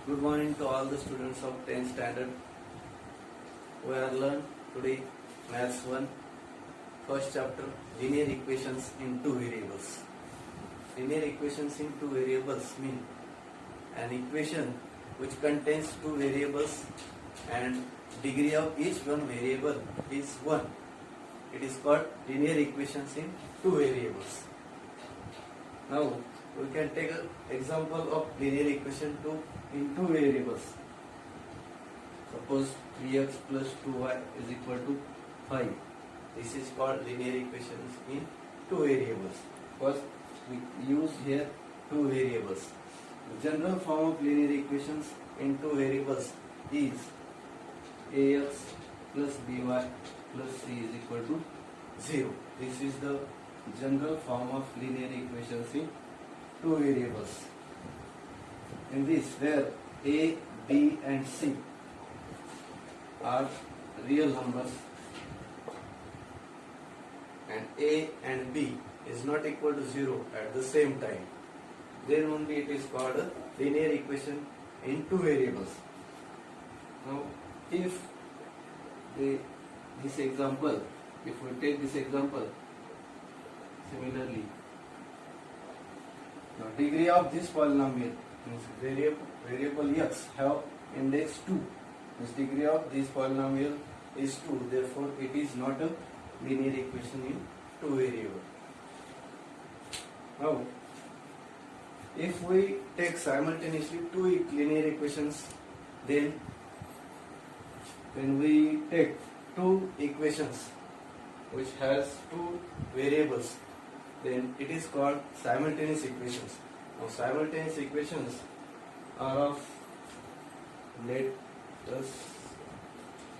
Good morning to all the students of 10th standard. We are learn today Maths 1, first chapter, linear equations in two variables. Linear equations in two variables mean an equation which contains two variables and degree of each one variable is 1. It is called linear equations in two variables. Now we can take an example of linear equation in two variables. Suppose 3x plus 2y is equal to 5. This is called linear equations in two variables. First, we use here two variables. The general form of linear equations in two variables is ax plus by plus c is equal to 0. This is the general form of linear equations in two variables. In this, where a, b and c are real numbers and a and b is not equal to 0 at the same time, then only it is called a linear equation in two variables. Now, if we take this example, similarly, now degree of this polynomial means variable x have index 2. Means degree of this polynomial is 2. Therefore, it is not a linear equation in two variables. Now, if we take simultaneously two linear equations, then when we take two equations which has two variables, then it is called simultaneous equations. Now, simultaneous equations are of, let us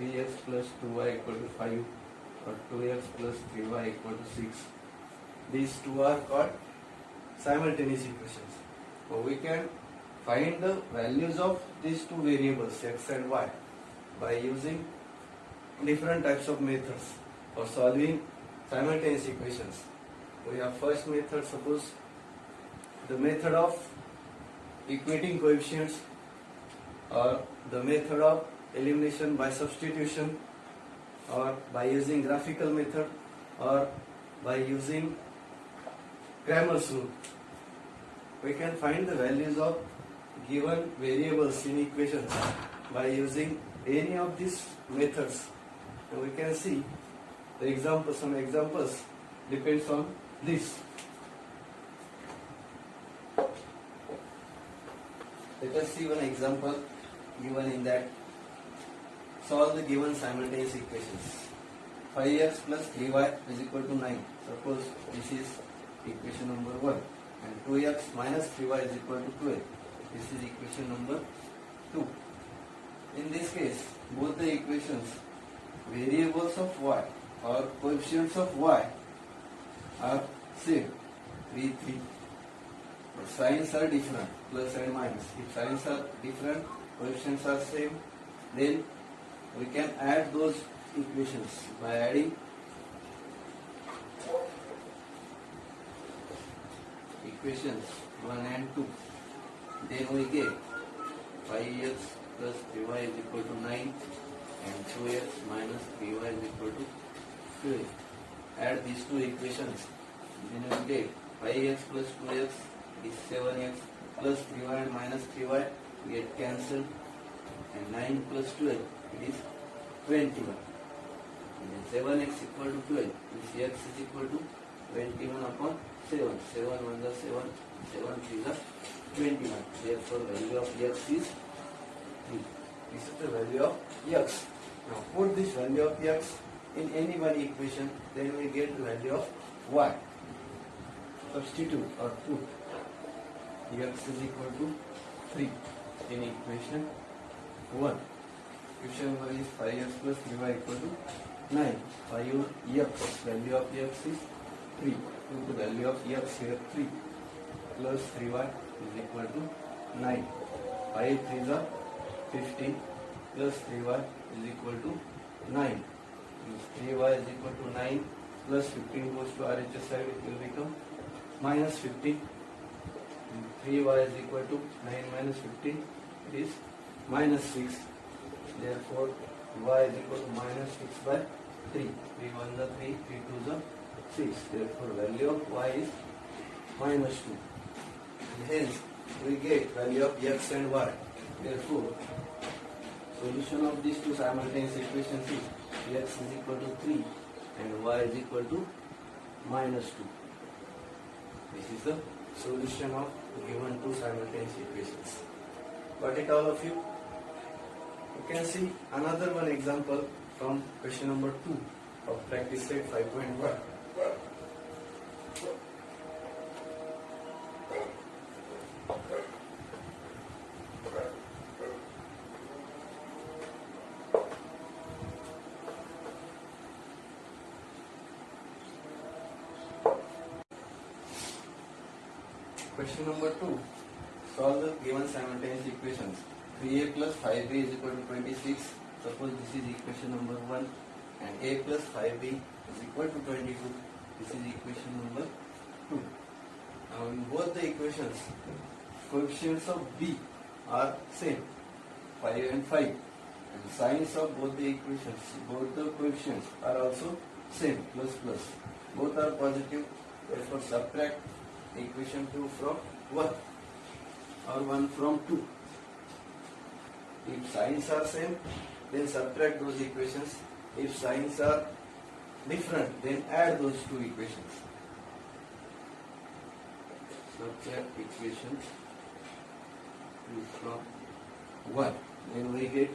3x plus 2y equal to 5 or 2x plus 3y equal to 6. These two are called simultaneous equations. So we can find the values of these two variables x and y by using different types of methods for solving simultaneous equations. We have first method, suppose the method of equating coefficients, or the method of elimination by substitution, or by using graphical method, or by using Cramer's rule. We can find the values of given variables in equations by using any of these methods. And we can see the examples. Some examples depends on this. Let us see one example given in that. Solve the given simultaneous equations. 5x plus 3y is equal to 9. Suppose this is equation number 1. And 2x minus 3y is equal to 12. This is equation number 2. In this case, both the equations, variables of y or coefficients of y are same, 3, 3. But signs are different, plus and minus. If signs are different, coefficients are same, then we can add those equations by adding equations 1 and 2. Then we get 5x plus 3y is equal to 9 and 2x minus 3y is equal to 12. Add these two equations, then we get 5x plus 2x is 7x plus 3y and minus 3y get cancelled, and 9 plus 12 it is 21. And then 7x equal to 12, this x is equal to 21 upon 7. 7 1 is 7, 7 3 is 21. Therefore, value of x is 3. This is the value of x. Now put this value of x in any one equation, then we get the value of y. Substitute or put x is equal to 3 in equation 1. Equation 1 is 5x plus 3y equal to 9. 5x, value of x is 3. Put the value of x here 3 plus 3y is equal to 9. 5 3s are 15 plus 3y is equal to 9. 3y is equal to 9 plus 15 goes to RHS side, it will become minus 15. 3y is equal to 9 minus 15, is minus 6. Therefore, y is equal to minus 6 by 3. 3 1 the 3, 3 2 the 6. Therefore, value of y is minus 2. And hence, we get value of x and y. Therefore, solution of these two simultaneous equations is x is equal to 3 and y is equal to minus 2. This is the solution of given two simultaneous equations. Got it, all of you? You can see another one example from question number 2 of practice set 5.1. Question number 2. Solve the given simultaneous equations. 3a plus 5b is equal to 26. Suppose this is equation number 1 and a plus 5b is equal to 22. This is equation number 2. Now in both the equations, coefficients of b are same, 5 and 5. And signs of both the equations, both the coefficients are also same, plus plus. Both are positive, therefore subtract equation 2 from 1 or 1 from 2. If signs are same, then subtract those equations. If signs are different, then add those two equations. Subtract equation 2 from 1. Then we get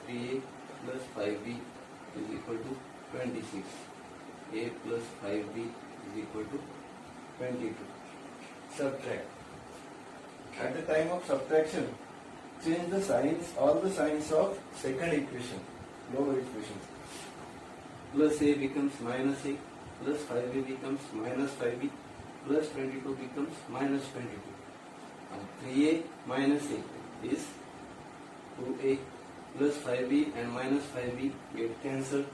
3a plus 5b is equal to 26. A plus 5b is equal to 22. Subtract. At the time of subtraction, change the signs, all the signs of second equation, lower equation. Plus a becomes minus a, plus 5b becomes minus 5b, plus 22 becomes minus 22. And 3a minus a is 2a, plus 5b and minus 5b get cancelled.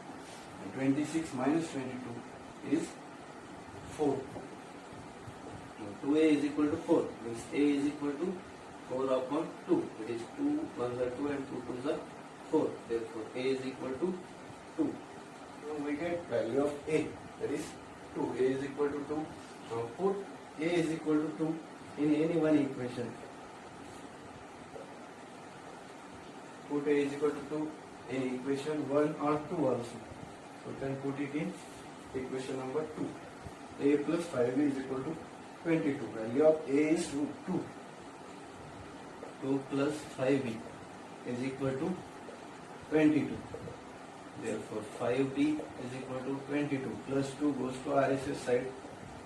And 26 minus 22 is 4. 2a is equal to 4, means a is equal to 4 upon 2. It is 2 1s are 2 and 2 2s are 4. Therefore, a is equal to 2. Now we get value of a, that is 2. A is equal to 2. Now put a is equal to 2 in any one equation. Put a is equal to 2 in equation 1 or 2 also. So then put it in equation number 2. A plus 5b is equal to 22. Value of a is 2. 2 plus 5b is equal to 22. Therefore, 5b is equal to 22. Plus 2 goes to RHS side.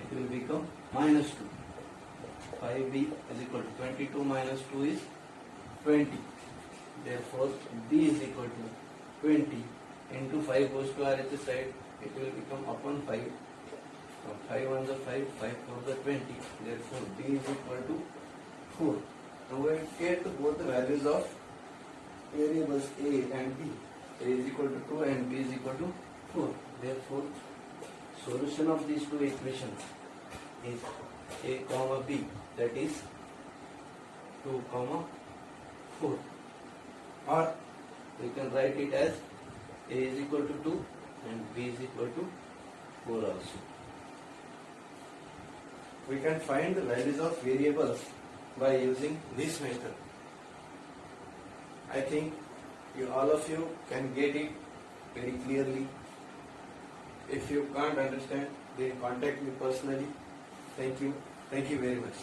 It will become minus 2. 5b is equal to 22 minus 2 is 20. Therefore, b is equal to 20 into 5 goes to RHS side. It will become upon 5. 5 1s are 5, 5 4s are 20. Therefore, b is equal to 4. Now we will get both the values of variables a and b. A is equal to 2 and b is equal to 4. Therefore, solution of these two equations is a comma b, that is 2 comma 4. Or we can write it as a is equal to 2 and b is equal to 4 also. We can find the values of variables by using this method. I think all of you can get it very clearly. If you can't understand, then contact me personally. Thank you. Thank you very much.